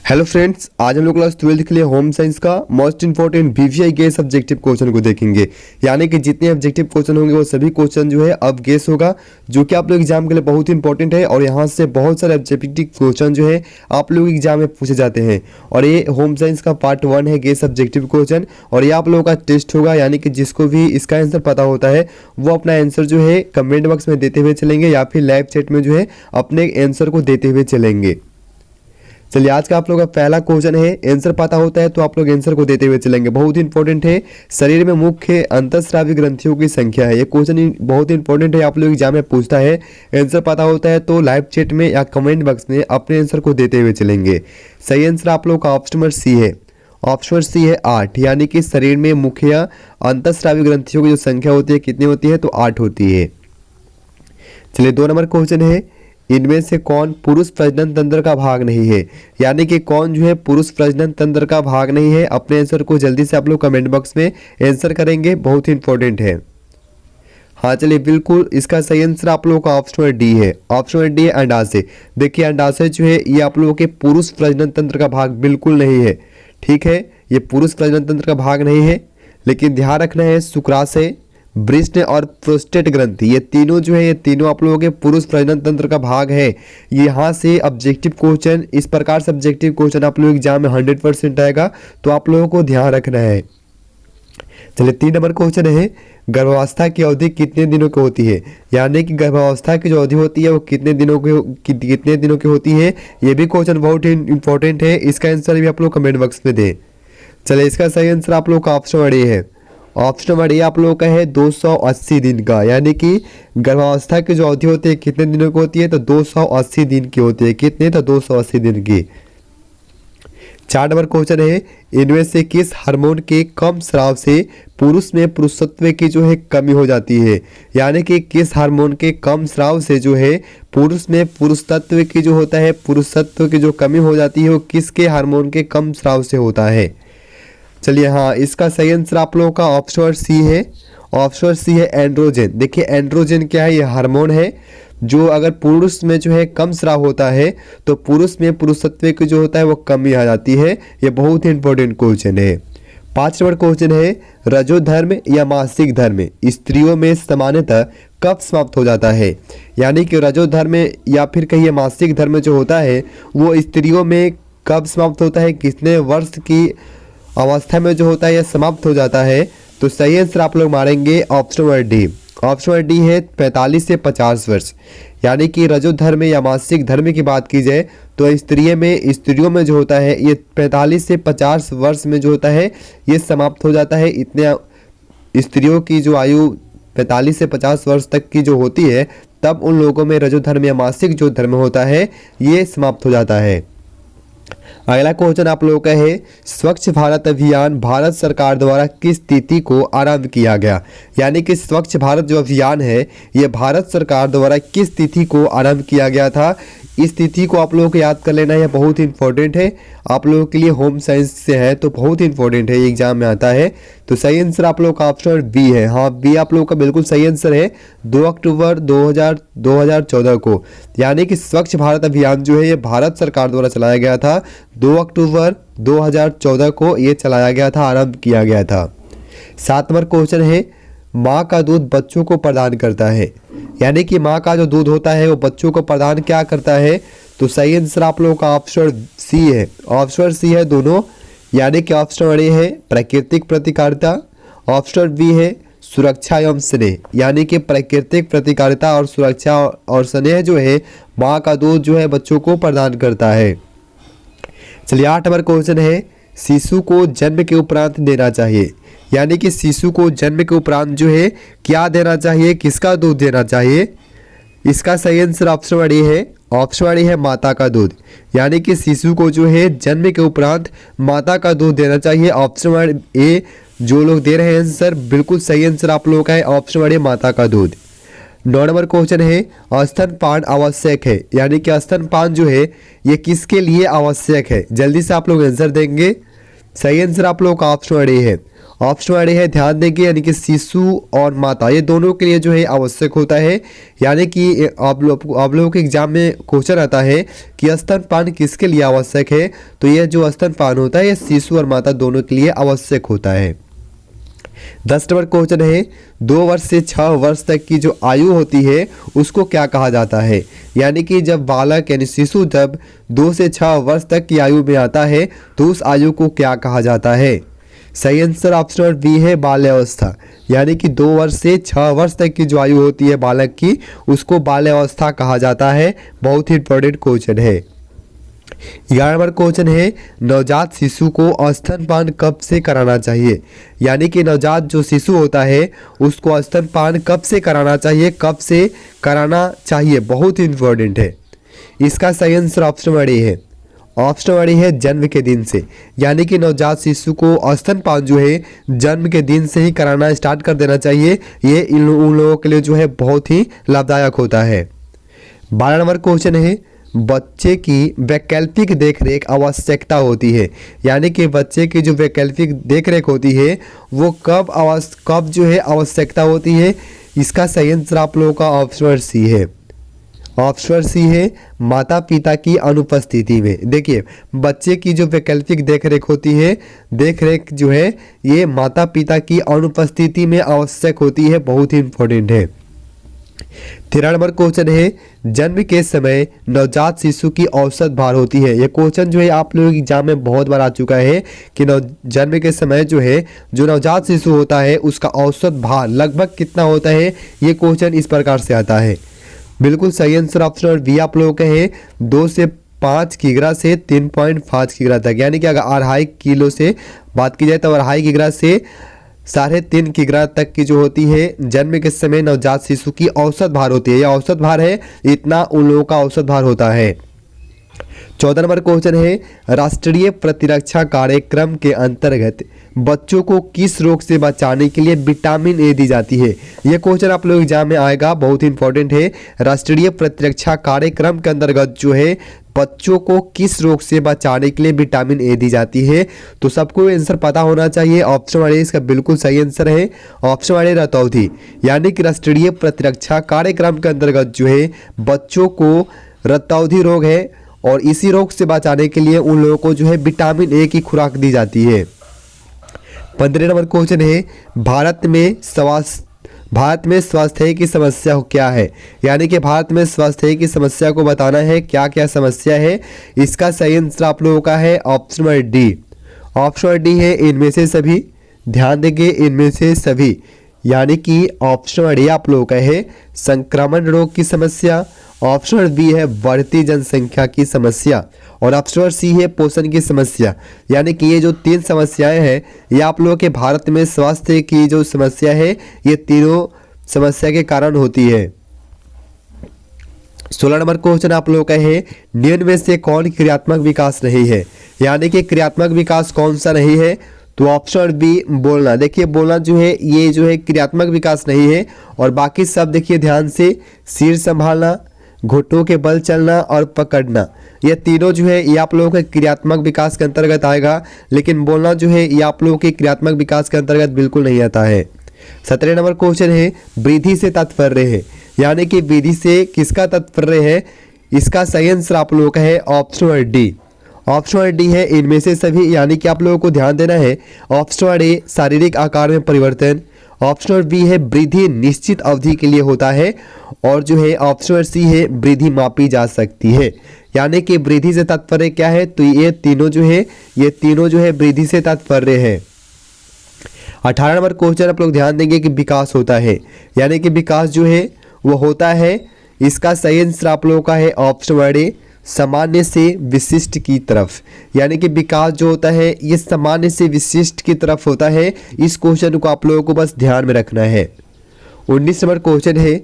Hello friends, आज हम लोग क्लास 12th के लिए होम साइंस का most important VVI guess objective question को देखेंगे। यानी कि जितने ऑब्जेक्टिव क्वेश्चन होंगे वो सभी क्वेश्चन जो है अब गेस होगा, जो कि आप लोग एग्जाम के लिए बहुत इंपॉर्टेंट है। और यहाँ से बहुत सारे ऑब्जेक्टिव क्वेश्चन जो है आप लोग एग्जाम में पूछे जाते हैं। और ये होम साइंस का पार्ट 1 है गेस ऑब्जेक्टिव क्वेश्चन, और ये आप लोगों का टेस्ट होगा। यानी कि जिसको भी इसका आंसर पता होता है वो अपना आंसर जो है कमेंट बॉक्स में देते हुए चलेंगे, या फिर लाइव चैट में जो है अपने आंसर को देते हुए चलेंगे। चलिए, आज का आप लोगों का पहला क्वेश्चन है। आंसर पता होता है तो आप लोग आंसर को देते हुए चलेंगे, बहुत इंपॉर्टेंट है। शरीर में मुख्य अंतःस्रावी ग्रंथियों की संख्या है। ये क्वेश्चन बहुत इंपॉर्टेंट है, आप लोग एग्जाम में पूछता है। आंसर पता होता है तो लाइव चैट में या कमेंट बॉक्स में अपने आंसर को देते हुए चलेंगे। सही आंसर आप लोग का ऑप्शन नंबर सी है। ऑप्शन सी है 8, यानी कि शरीर में मुख्य अंतःस्रावी ग्रंथियों की जो संख्या होती है कितनी होती है, तो 8 होती है। चलिए, 2 नंबर क्वेश्चन है। इनमें से कौन पुरुष प्रजनन तंत्र का भाग नहीं है? यानी कि कौन जो है पुरुष प्रजनन तंत्र का भाग नहीं है? अपने आंसर को जल्दी से आप लोग कमेंट बॉक्स में आंसर करेंगे, बहुत इंपॉर्टेंट है। हाँ, चलिए, बिल्कुल इसका सही आंसर आप लोगों का ऑप्शन नंबर डी है। ऑप्शन नंबर डी है अंडाशय। देखिए, अंडाशय जो है ये आप लोगों के पुरुष प्रजनन तंत्र का भाग बिल्कुल नहीं है। ठीक है, ये पुरुष प्रजनन तंत्र का भाग नहीं है, लेकिन ध्यान रखना है शुक्राशय, वृष्ण और प्रोस्टेट ग्रंथि, ये तीनों जो है ये तीनों आप लोगों के पुरुष प्रजनन तंत्र का भाग है। यहाँ से ऑब्जेक्टिव क्वेश्चन, इस प्रकार से ऑब्जेक्टिव क्वेश्चन आप लोग एग्जाम में 100% आएगा, तो आप लोगों को ध्यान रखना है। चलिए, 3 नंबर क्वेश्चन है। गर्भावस्था की अवधि कितने दिनों की होती है? यानी कि गर्भावस्था की जो अवधि होती है वो कितने दिनों की होती है? ये भी क्वेश्चन बहुत ही इंपॉर्टेंट है। इसका आंसर भी आप लोग कमेंट बॉक्स में दें। चलिए, इसका सही आंसर आप लोग का ऑप्शन नंबर ए है। ऑप्शन नंबर ए आप लोगों का है 280 दिन का। यानी कि गर्भावस्था की जो अवधि होती है कितने दिनों की होती है, तो 280 दिन की होती है। कितने, तो 280 दिन की। 4 नंबर क्वेश्चन है। इनमें से किस हार्मोन के कम स्राव से पुरुष में पुरुषत्व की जो है कमी हो जाती है? यानी कि किस हार्मोन के कम स्राव से जो है पुरुष में पुरुषत्व की जो होता है, पुरुषत्व की जो कमी हो जाती है, वो किसके हार्मोन के कम स्राव से होता है? चलिए, हाँ, इसका सही आंसर आप लोगों का ऑप्शन सी है। ऑप्शन सी है एंड्रोजन। देखिए, एंड्रोजन क्या है? ये हार्मोन है जो अगर पुरुष में जो है कम स्राव होता है तो पुरुष में पुरुषत्व की जो होता है वो कमी आ जाती है। ये बहुत ही इंपॉर्टेंट क्वेश्चन है। 5 नंबर क्वेश्चन है। रजोधर्म या मासिक धर्म स्त्रियों में सामान्यतः कब समाप्त हो जाता है? यानी कि रजोधर्म या फिर कहिए मासिक धर्म जो होता है वो स्त्रियों में कब समाप्त होता है, कितने वर्ष की अवस्था में जो होता है यह समाप्त हो जाता है? तो सही आंसर आप लोग मारेंगे option number D. Option number D है 45 से 50 वर्ष। यानी कि रजोधर्म या मासिक धर्म की बात की जाए तो स्त्रियों में जो होता है ये 45 से 50 वर्ष में जो होता है ये समाप्त हो जाता है। इतने स्त्रियों की जो आयु 45 से 50 वर्ष तक की जो होती है तब उन लोगों में रजोधर्म या मासिक जो धर्म होता है ये समाप्त हो जाता है। अगला क्वेश्चन आप लोगों का है। स्वच्छ भारत अभियान भारत सरकार द्वारा किस तिथि को आरंभ किया गया? यानी कि स्वच्छ भारत जो अभियान है ये भारत सरकार द्वारा किस तिथि को आरंभ किया गया था? इस तिथि को आप लोगों को याद कर लेना है, बहुत इंपॉर्टेंट है। आप लोगों के लिए होम साइंस से है तो बहुत इंपॉर्टेंट है, ये एग्जाम में आता है। तो सही आंसर आप लोगों का ऑप्शन बी है। हाँ, बी आप लोगों का बिल्कुल सही आंसर है। 2 अक्टूबर 2014 को, यानी कि स्वच्छ भारत अभियान जो है ये भारत सरकार द्वारा चलाया गया था। 2 अक्टूबर 2014 को ये चलाया गया था, आरंभ किया गया था। 7 नंबर क्वेश्चन है। माँ का दूध बच्चों को प्रदान करता है। यानी कि माँ का जो दूध होता है वो बच्चों को प्रदान क्या करता है? तो सही आंसर आप लोगों का ऑप्शन सी है। ऑप्शन सी है दोनों। यानी कि ऑप्शन ए है प्राकृतिक प्रतिकारिता, ऑप्शन बी है सुरक्षा एवं स्नेह। यानी कि प्राकृतिक प्रतिकारिता और सुरक्षा और स्नेह जो है माँ का दूध जो है बच्चों को प्रदान करता है। चलिए, 8 नंबर क्वेश्चन है। शिशु को जन्म के उपरांत देना चाहिए। यानी कि शिशु को जन्म के उपरांत जो है क्या देना चाहिए, किसका दूध देना चाहिए? इसका सही आंसर ऑप्शन नंबर ए है। ऑप्शन नंबर ए है माता का दूध। यानी कि शिशु को जो है जन्म के उपरांत माता का दूध देना चाहिए। ऑप्शन नंबर ए जो लोग दे रहे हैं आंसर, बिल्कुल सही आंसर आप लोगों का है। ऑप्शन नंबर ए माता का दूध। 9 नंबर क्वेश्चन है। स्तनपान आवश्यक है। यानी कि स्तनपान जो है ये किसके लिए आवश्यक है? जल्दी से आप लोग आंसर देंगे। सही आंसर आप लोगों का ऑप्शन नंबर ए है। ऑप्शन वाले है ध्यान देंगे, यानी कि शिशु और माता ये दोनों के लिए जो है आवश्यक होता है। यानी कि आप लोगों के एग्जाम में क्वेश्चन आता है कि स्तनपान किसके लिए आवश्यक है, तो यह जो स्तनपान होता है यह शिशु और माता दोनों के लिए आवश्यक होता है। 10 नंबर क्वेश्चन है 2 वर्ष से 6 वर्ष तक की जो आयु होती है उसको क्या कहा जाता है। यानी कि जब बालक यानी शिशु जब 2 से 6 वर्ष तक की आयु में आता है तो उस आयु को क्या कहा जाता है। सही आंसर ऑप्शन नंबर बी है बाल्यावस्था। यानी कि 2 वर्ष से 6 वर्ष तक की जो आयु होती है बालक की उसको बाल्यावस्था कहा जाता है। बहुत ही इंपॉर्टेंट क्वेश्चन है। 11 नंबर क्वेश्चन है नवजात शिशु को स्तनपान कब से कराना चाहिए। यानी कि नवजात जो शिशु होता है उसको स्तनपान कब से कराना चाहिए, कब से कराना चाहिए, बहुत ही इंपॉर्टेंट है। इसका सही आंसर ऑप्शन नंबर ए है। ऑप्शन नंबर ए है जन्म के दिन से। यानी कि नवजात शिशु को स्तनपान जो है जन्म के दिन से ही कराना स्टार्ट कर देना चाहिए। ये उन लोगों के लिए जो है बहुत ही लाभदायक होता है। 12 नंबर क्वेश्चन है बच्चे की वैकल्पिक देखरेख आवश्यकता होती है। यानी कि बच्चे की जो वैकल्पिक देखरेख होती है वो कब जो है आवश्यकता होती है। इसका सही आंसर आप लोगों का ऑप्शन सी है। ऑप्शन सी है माता पिता की अनुपस्थिति में। देखिए बच्चे की जो वैकल्पिक देखरेख होती है, देखरेख जो है ये माता पिता की अनुपस्थिति में आवश्यक होती है। बहुत ही इंपॉर्टेंट है। 13 नंबर क्वेश्चन है जन्म के समय नवजात शिशु की औसत भार होती है। यह क्वेश्चन जो है आप लोगों के एग्जाम में बहुत बार आ चुका है कि जन्म के समय जो है जो नवजात शिशु होता है उसका औसत भार लगभग कितना होता है। ये क्वेश्चन इस प्रकार से आता है। बिल्कुल सही आंसर ऑप्शन बी आप लोगों के है 2 से 5 किग्रा से 3.5 किग्रा तक। यानी कि अगर 2.5 किलो से बात की जाए तो 2.5 किग्रा से 3.5 किग्रा तक की जो होती है जन्म के समय नवजात शिशु की औसत भार होती है। यह औसत भार है, इतना उन लोगों का औसत भार होता है। 14 नंबर क्वेश्चन है राष्ट्रीय प्रतिरक्षा कार्यक्रम के अंतर्गत बच्चों को किस रोग से बचाने के लिए विटामिन ए दी जाती है। यह क्वेश्चन आप लोग एग्जाम में आएगा, बहुत इंपॉर्टेंट है। राष्ट्रीय प्रतिरक्षा कार्यक्रम के अंतर्गत जो है बच्चों को किस रोग से बचाने के लिए विटामिन ए दी जाती है, तो सबको आंसर पता होना चाहिए। ऑप्शन वाले इसका बिल्कुल सही आंसर है। ऑप्शन वाले रतौधी। यानी कि राष्ट्रीय प्रतिरक्षा कार्यक्रम के अंतर्गत जो है बच्चों को रतौधी रोग है और इसी रोग से बचाने के लिए उन लोगों को जो है विटामिन ए की खुराक दी जाती है। 15 नंबर क्वेश्चन है भारत में स्वास्थ्य की समस्या क्या है। यानी कि भारत में स्वास्थ्य की समस्या को बताना है, क्या क्या समस्या है। इसका सही आंसर आप लोगों का है option number D. Option number D है इनमें से सभी। ध्यान देंगे इनमें से सभी। यानी कि ऑप्शन नंबर डी आप लोगों का है संक्रमण रोग की समस्या। ऑप्शन नंबर बी है बढ़ती जनसंख्या की समस्या और ऑप्शन नंबर सी है पोषण की समस्या। यानी कि ये जो 3 समस्याएं हैं ये आप लोगों के भारत में स्वास्थ्य की जो समस्या है ये तीनों समस्या के कारण होती है। 16 नंबर क्वेश्चन आप लोगों का है निम्न में से कौन क्रियात्मक विकास नहीं है। यानी कि क्रियात्मक विकास कौन सा नहीं है, तो ऑप्शन बी बोलना। देखिए बोलना जो है ये जो है क्रियात्मक विकास नहीं है और बाकी सब देखिए ध्यान से सिर संभालना, घुटनों के बल चलना और पकड़ना, ये तीनों जो है ये आप लोगों के क्रियात्मक विकास के अंतर्गत आएगा। लेकिन बोलना जो है ये आप लोगों के क्रियात्मक विकास के अंतर्गत बिल्कुल नहीं आता है। 17 नंबर क्वेश्चन है वृद्धि से तात्पर्य है। यानी कि वृद्धि से किसका तात्पर्य है। इसका सही आंसर आप लोगों का है option number D. Option number D है इनमें से सभी। यानी कि आप लोगों को ध्यान देना है। ऑप्शन नंबर ए शारीरिक आकार में परिवर्तन। ऑप्शन नंबर बी है वृद्धि निश्चित अवधि के लिए होता है और जो है ऑप्शन नंबर सी है वृद्धि मापी जा सकती है। यानी कि वृद्धि से तात्पर्य क्या है, तो ये तीनों जो है वृद्धि से तात्पर्य है। 18 नंबर क्वेश्चन आप लोग ध्यान देंगे कि विकास होता है। यानी कि विकास जो है वो होता है। इसका सही आंसर आप लोगों का है ऑप्शन नंबर ए सामान्य से विशिष्ट की तरफ। यानी कि विकास जो होता है ये सामान्य से विशिष्ट की तरफ होता है। इस क्वेश्चन को आप लोगों को बस ध्यान में रखना है। 19 नंबर क्वेश्चन है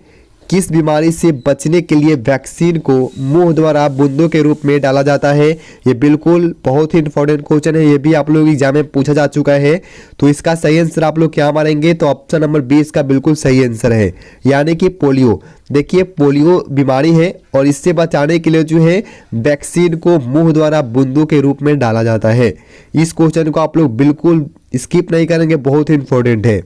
किस बीमारी से बचने के लिए वैक्सीन को मुंह द्वारा बूंदों के रूप में डाला जाता है। ये बिल्कुल बहुत ही इंपॉर्टेंट क्वेश्चन है, ये भी आप लोग एग्जाम में पूछा जा चुका है। तो इसका सही आंसर आप लोग क्या मारेंगे, तो ऑप्शन नंबर 20 का बिल्कुल सही आंसर है। यानी कि पोलियो। देखिए पोलियो बीमारी है और इससे बचाने के लिए जो है वैक्सीन को मुंह द्वारा बूंदों के रूप में डाला जाता है। इस क्वेश्चन को आप लोग बिल्कुल स्किप नहीं करेंगे, बहुत ही इंपॉर्टेंट है।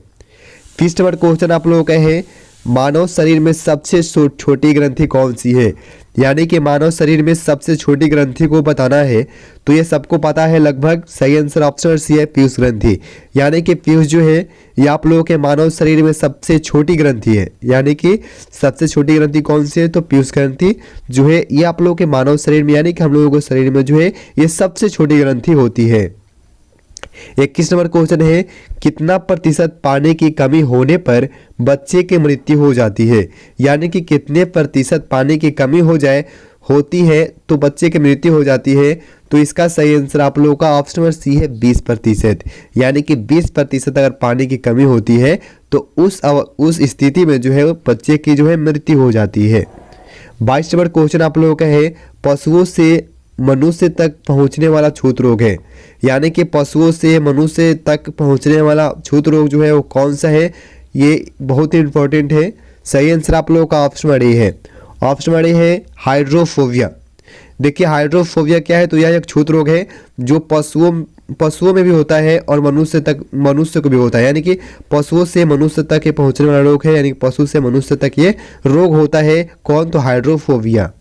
20 नंबर क्वेश्चन आप लोगों का है, मानव शरीर में सबसे छोटी ग्रंथि कौन सी है? यानी कि मानव शरीर में सबसे छोटी ग्रंथि को बताना है, तो ये सबको पता है लगभग। सही आंसर ऑप्शन सी है, पीयूष ग्रंथि। यानी कि पीयूष जो है ये आप लोगों के मानव शरीर में सबसे छोटी ग्रंथि है। यानी कि सबसे छोटी ग्रंथि कौन सी है? तो पीयूष ग्रंथि जो है ये आप लोगों के मानव शरीर में, यानी कि हम लोगों के शरीर में जो है ये सबसे छोटी ग्रंथि होती है। 21 नंबर क्वेश्चन है, कितना प्रतिशत पानी की कमी होने पर बच्चे की मृत्यु हो जाती है? यानी कि कितने प्रतिशत पानी की कमी होती है तो बच्चे की मृत्यु हो जाती है? तो इसका सही आंसर आप लोगों का ऑप्शन नंबर सी है, 20%। यानी कि 20% अगर पानी की कमी होती है तो उस स्थिति में जो है बच्चे की जो है मृत्यु हो जाती है। 22 नंबर क्वेश्चन आप लोगों का है, पशुओं से मनुष्य तक पहुंचने वाला छूत रोग है। यानी कि पशुओं से मनुष्य तक पहुंचने वाला छूत रोग जो है वो कौन सा है? ये बहुत ही इंपॉर्टेंट है। सही आंसर आप लोगों का ऑप्शन नंबर ए है। ऑप्शन नंबर ए है हाइड्रोफोबिया। देखिए हाइड्रोफोबिया क्या है? तो यह एक छूत रोग है जो पशुओं में भी होता है और मनुष्य को भी होता है। यानी कि पशुओं से मनुष्य तक ये पहुंचने वाला रोग है, यानी कि पशु से मनुष्य तक ये रोग होता है। कौन? तो हाइड्रोफोबिया।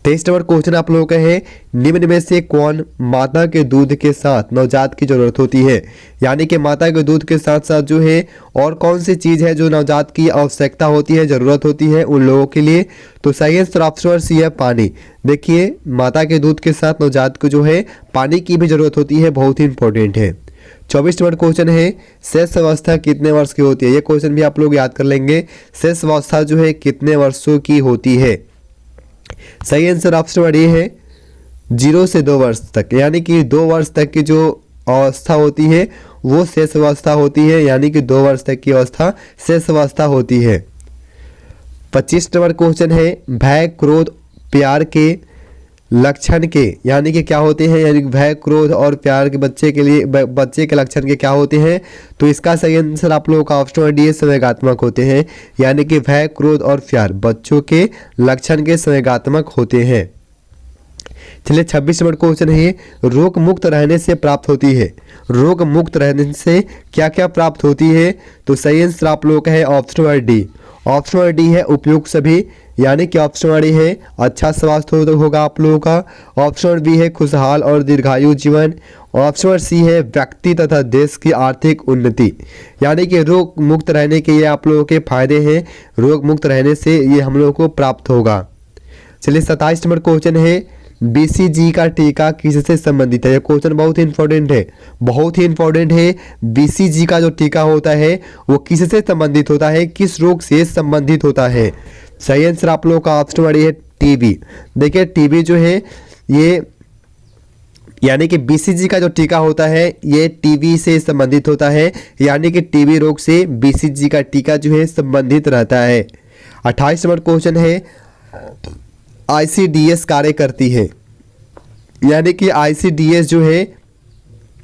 23 नंबर क्वेश्चन आप लोगों का है, निम्न में से कौन माता के दूध के साथ नवजात की जरूरत होती है? यानी कि माता के दूध के साथ साथ जो है और कौन सी चीज है जो नवजात की आवश्यकता होती है, जरूरत होती है उन लोगों के लिए? तो सही आंसर ऑप्शन सी है, पानी। देखिए माता के दूध के साथ नवजात को जो है पानी की भी जरूरत होती है, बहुत ही इंपॉर्टेंट है। 24 नंबर क्वेश्चन है, शेष अवस्था कितने वर्ष की होती है? ये क्वेश्चन भी आप लोग याद कर लेंगे। शेष अवस्था जो है कितने वर्षों की होती है? सही आंसर ऑप्शन नंबर ए है, 0 से 2 वर्ष तक। यानी कि 2 वर्ष तक की जो अवस्था होती है वो शेष अवस्था होती है। यानी कि 2 वर्ष तक की अवस्था शेष अवस्था होती है। 25 नंबर क्वेश्चन है, भय क्रोध प्यार के लक्षण के यानी कि क्या होते हैं? यानी कि भय क्रोध और प्यार के बच्चे के लक्षण के क्या होते हैं? तो इसका सही आंसर आप लोगों का ऑप्शन डी संवेगात्मक होते हैं। यानी कि भय क्रोध और प्यार बच्चों के लक्षण के संवेगात्मक होते हैं। चलिए 26 नंबर क्वेश्चन है, रोग मुक्त रहने से प्राप्त होती है। रोग मुक्त रहने से क्या क्या प्राप्त होती है? तो सही आंसर आप लोगों का है option number D. Option number D है उपयुक्त सभी। यानी कि ऑप्शन नंबर ए है अच्छा स्वास्थ्य होगा आप लोगों का। ऑप्शन नंबर बी है खुशहाल और दीर्घायु जीवन। ऑप्शन नंबर सी है व्यक्ति तथा देश की आर्थिक उन्नति। यानी कि रोग मुक्त रहने के ये आप लोगों के फायदे हैं। रोग मुक्त रहने से ये हम लोगों को प्राप्त होगा। चलिए 27 नंबर क्वेश्चन है, BCG का टीका किससे संबंधित है? यह क्वेश्चन बहुत ही इंपॉर्टेंट है, बहुत ही इंपॉर्टेंट है। BCG का जो टीका होता है वो किससे संबंधित होता है, किस रोग से संबंधित होता है? सही आंसर आप लोगों का ऑप्शन नंबर ए है, टीबी। देखिए टीबी जो है ये यानी कि BCG का जो टीका होता है ये टीबी से संबंधित होता है। यानी कि टीबी रोग से BCG का टीका जो है संबंधित रहता है। 28 नंबर क्वेश्चन है, ICDS कार्य करती है। यानी कि ICDS जो है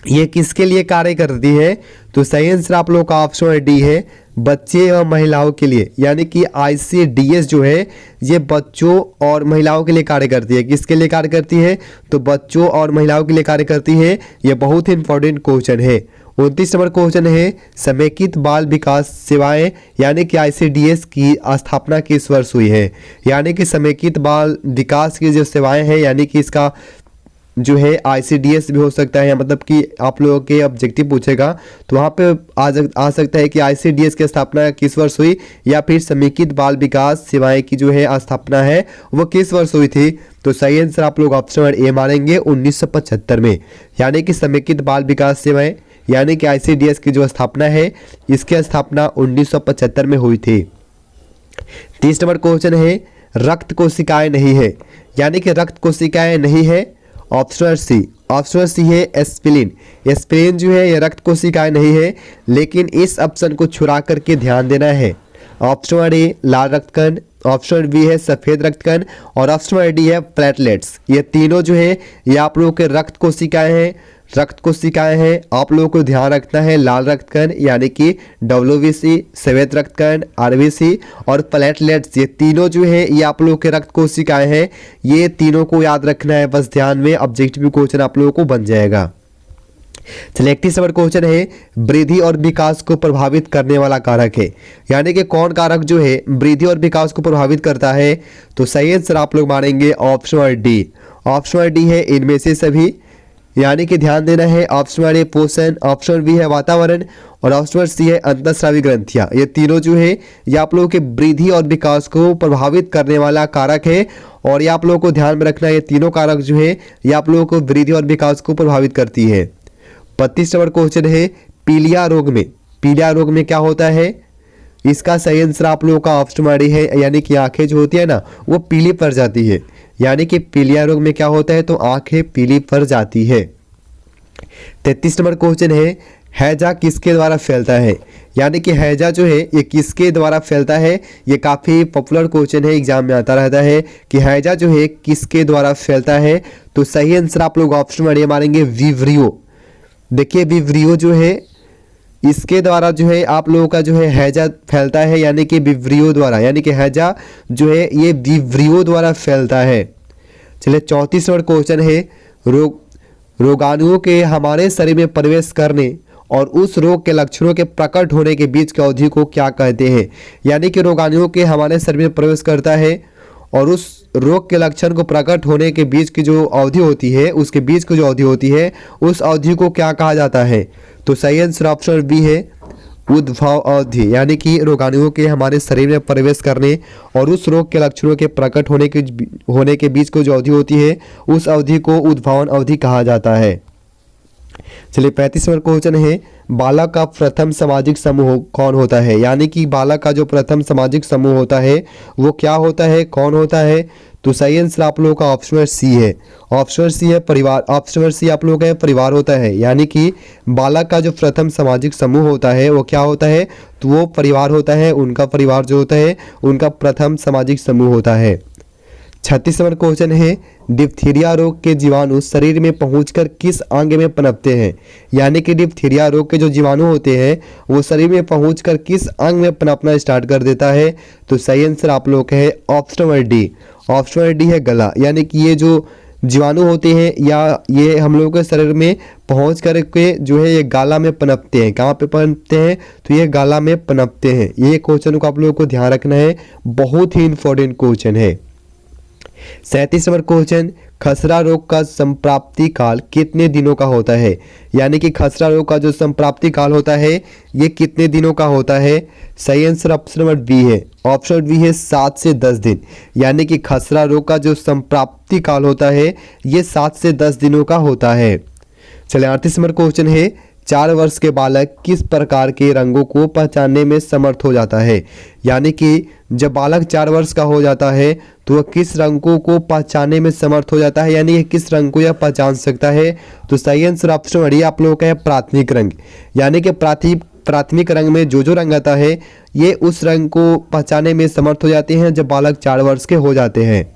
ये किसके लिए कार्य करती है? तो सही आंसर आप लोगों का ऑप्शन डी है, बच्चे और महिलाओं के लिए। यानी कि ICDS जो है ये बच्चों और महिलाओं के लिए कार्य करती है। किसके लिए कार्य करती है? तो बच्चों और महिलाओं के लिए कार्य करती है। ये बहुत ही इंपॉर्टेंट क्वेश्चन है। 29 नंबर क्वेश्चन है, समेकित बाल विकास सेवाएं यानी कि ICDS की स्थापना किस वर्ष हुई है? यानी कि समेकित बाल विकास की जो सेवाएं हैं यानी कि इसका जो है ICDS भी हो सकता है, मतलब कि आप लोगों के ऑब्जेक्टिव पूछेगा तो वहाँ पे आ सकता है कि ICDS की स्थापना किस वर्ष हुई या फिर समेकित बाल विकास सेवाएं की जो है स्थापना है वो किस वर्ष हुई थी? तो सही आंसर आप लोग ऑप्शन नंबर ए मारेंगे, 1975 में। यानी कि समेकित बाल विकास सेवाएं यानी कि ICDS की जो स्थापना है इसकी स्थापना 1975 में हुई थी। 30 नंबर क्वेश्चन है, रक्त कोशिकाएं नहीं है। यानी कि रक्त कोशिकाएं नहीं है, ऑप्शन सी। ऑप्शन सी है एस्पिरिन। एस्पिरिन जो है ये रक्त कोशिकाएं नहीं है, लेकिन इस ऑप्शन को छुड़ा करके ध्यान देना है। ऑप्शन ए लाल रक्तकण, ऑप्शन बी है सफेद रक्तकण और ऑप्शन डी है प्लेटलेट्स। ये तीनों जो है ये आप लोगों के रक्त कोशिकाएं हैं। रक्त कोशिकाएं हैं, आप लोगों को ध्यान रखना है लाल रक्तकण यानी कि WBC, सफेद रक्तकण RBC और प्लेटलेट्स ये तीनों जो है ये आप लोगों के रक्त कोशिकाएं हैं। ये तीनों को याद रखना है बस ध्यान में, ऑब्जेक्टिव क्वेश्चन आप लोगों को बन जाएगा। चलिए 31 नंबर क्वेश्चन है, वृद्धि और विकास को प्रभावित करने वाला कारक है। यानी कि कौन कारक जो है वृद्धि और विकास को प्रभावित करता है? तो सही आंसर आप लोग मानेंगे ऑप्शन डी। ऑप्शन डी है इनमें से सभी, यानी कि ध्यान देना है। ऑप्शन ए पोषण, ऑप्शन बी है वातावरण और ऑप्शन सी है अंतःस्रावी ग्रंथियां। ये तीनों जो है ये आप लोगों के वृद्धि और विकास को प्रभावित करने वाला कारक है और ये आप लोगों को ध्यान में रखना है। ये तीनों कारक जो है ये आप लोगों को वृद्धि और विकास को प्रभावित करती है। 32 नंबर क्वेश्चन है, पीलिया रोग में, पीलिया रोग में क्या होता है? इसका सही आंसर आप लोगों का ऑप्शन डी है, यानी कि आंखें जो होती है ना वो पीली पड़ जाती है। यानी कि पीलिया रोग में क्या होता है? तो आंखें पीली पड़ जाती है। 33 नंबर क्वेश्चन है, हैजा किसके द्वारा फैलता है? यानी कि हैजा जो है ये किसके द्वारा फैलता है? ये काफ़ी पॉपुलर क्वेश्चन है, एग्जाम में आता रहता है कि हैजा जो है किसके द्वारा फैलता है? तो सही आंसर आप लोग ऑप्शन डी मारेंगे विवरियो। देखिए विवरियो जो है इसके द्वारा जो है आप लोगों का जो है हैजा फैलता है, यानी कि विवरियो द्वारा, यानी कि हैजा जो है ये विवरियो द्वारा फैलता है। चलिए 34 नंबर क्वेश्चन है, रोगाणुओं के हमारे शरीर में प्रवेश करने और उस रोग के लक्षणों के प्रकट होने के बीच की अवधि को क्या कहते हैं? यानी कि रोगाणुओं के हमारे शरीर में प्रवेश करता है और उस रोग के लक्षण को प्रकट होने के बीच की जो अवधि होती है, उसके बीच की जो अवधि होती है उस अवधि को क्या कहा जाता है? तो सही आंसर ऑप्शन बी है उद्भव अवधि। यानी कि रोगाणुओं के हमारे शरीर में प्रवेश करने और उस रोग के लक्षणों के प्रकट होने के बीच को जो अवधि होती है उस अवधि को उद्भवन अवधि कहा जाता है। चलिए 35 नंबर क्वेश्चन है, बालक का प्रथम सामाजिक समूह कौन होता है? यानी कि बालक का जो प्रथम सामाजिक समूह होता है वो क्या होता है, कौन होता है? तो सही आंसर आप लोगों का ऑप्शन सी है। ऑप्शन सी है परिवार। ऑप्शन सी आप लोगों का परिवार होता है। यानी कि बालक का जो प्रथम सामाजिक समूह होता है वो क्या होता है? तो वो परिवार होता है। उनका परिवार जो होता है उनका प्रथम सामाजिक समूह होता है। 36 नंबर क्वेश्चन है, डिप्थीरिया रोग के जीवाणु शरीर में पहुंचकर किस अंग में पनपते हैं? यानी कि डिप्थीरिया रोग के जो जीवाणु होते हैं वो शरीर में पहुंचकर किस अंग में पनपना स्टार्ट कर देता है? तो सही आंसर आप लोग का है ऑप्शन डी। ऑप्शन डी है गला। यानी कि ये जो जीवाणु होते हैं या ये हम लोगों के शरीर में पहुंच कर के जो है ये गाला में पनपते हैं। कहाँ पे पनपते हैं? तो ये गाला में पनपते हैं। ये क्वेश्चन को आप लोगों को ध्यान रखना है, बहुत ही इंपॉर्टेंट क्वेश्चन है। 37 नंबर क्वेश्चन, खसरा रोग का संप्राप्ति काल कितने दिनों का होता है? यानी कि खसरा रोग का जो संप्राप्ति काल होता है ये कितने दिनों का होता है? सही आंसर ऑप्शन नंबर बी है। ऑप्शन बी है 7 से 10 दिन। यानी कि खसरा रोग का जो संप्राप्ति काल होता है ये 7 से 10 दिनों का होता है। चलिए 38 नंबर क्वेश्चन है, 4 वर्ष के बालक किस प्रकार के रंगों को पहचानने में समर्थ हो जाता है? यानी कि जब बालक 4 वर्ष का हो जाता है तो वह किस रंगों को पहचानने में समर्थ हो जाता है? यानी किस रंग को यह पहचान सकता है? तो सही आंसर ऑप्शन डी आप लोगों का है प्राथमिक रंग। यानी कि प्राथमिक रंग में जो रंग आता है ये उस रंग को पहचानने में समर्थ हो जाते हैं जब बालक 4 वर्ष के हो जाते हैं।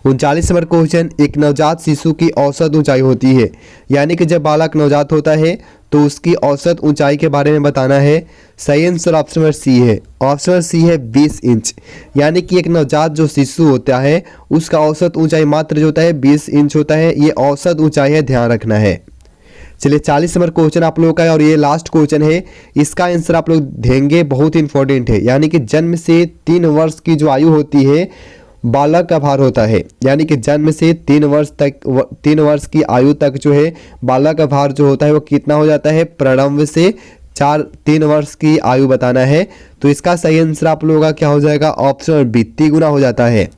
39 नंबर क्वेश्चन, एक नवजात शिशु की औसत ऊंचाई होती है। यानी कि जब बालक नवजात होता है तो उसकी औसत ऊंचाई के बारे में बताना है। सही आंसर ऑप्शन नंबर सी है। ऑप्शन सी है 20 इंच। यानी कि एक नवजात जो शिशु होता है उसका औसत ऊंचाई मात्र जो होता है 20 इंच होता है। ये औसत ऊंचाई है, ध्यान रखना है। चलिए 40 नंबर क्वेश्चन आप लोगों का है और ये लास्ट क्वेश्चन है। इसका आंसर आप लोग देंगे, बहुत इंपॉर्टेंट है। यानी कि जन्म से 3 वर्ष की जो आयु होती है बालक का भार होता है। यानी कि जन्म से 3 वर्ष की आयु तक जो है बालक का भार जो होता है वो कितना हो जाता है? प्रारंभ से 3 वर्ष की आयु बताना है। तो इसका सही आंसर आप लोगों का क्या हो जाएगा? ऑप्शन बी 3 गुना हो जाता है।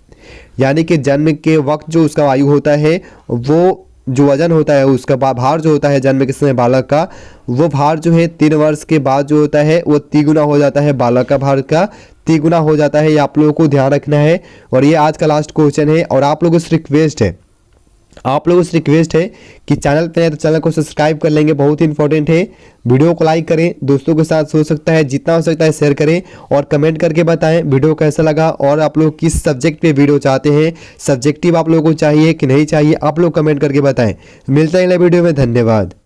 यानी कि जन्म के वक्त जो उसका आयु होता है वो जो वजन होता है उसका भार जो होता है जन्म के समय बालक का, वो भार जो है 3 वर्ष के बाद जो होता है वो 3 गुना हो जाता है। बालक का भार का 3 गुना हो जाता है। ये आप लोगों को ध्यान रखना है। और ये आज का लास्ट क्वेश्चन है और आप लोगों से रिक्वेस्ट है कि चैनल पे है तो चैनल को सब्सक्राइब कर लेंगे, बहुत ही इंपॉर्टेंट है। वीडियो को लाइक करें, दोस्तों के साथ हो सकता है जितना हो सकता है शेयर करें और कमेंट करके बताएं वीडियो कैसा लगा और आप लोग किस सब्जेक्ट पे वीडियो चाहते हैं। सब्जेक्टिव आप लोगों को चाहिए कि नहीं चाहिए, आप लोग कमेंट करके बताएं। मिलते हैं अगले वीडियो में, धन्यवाद।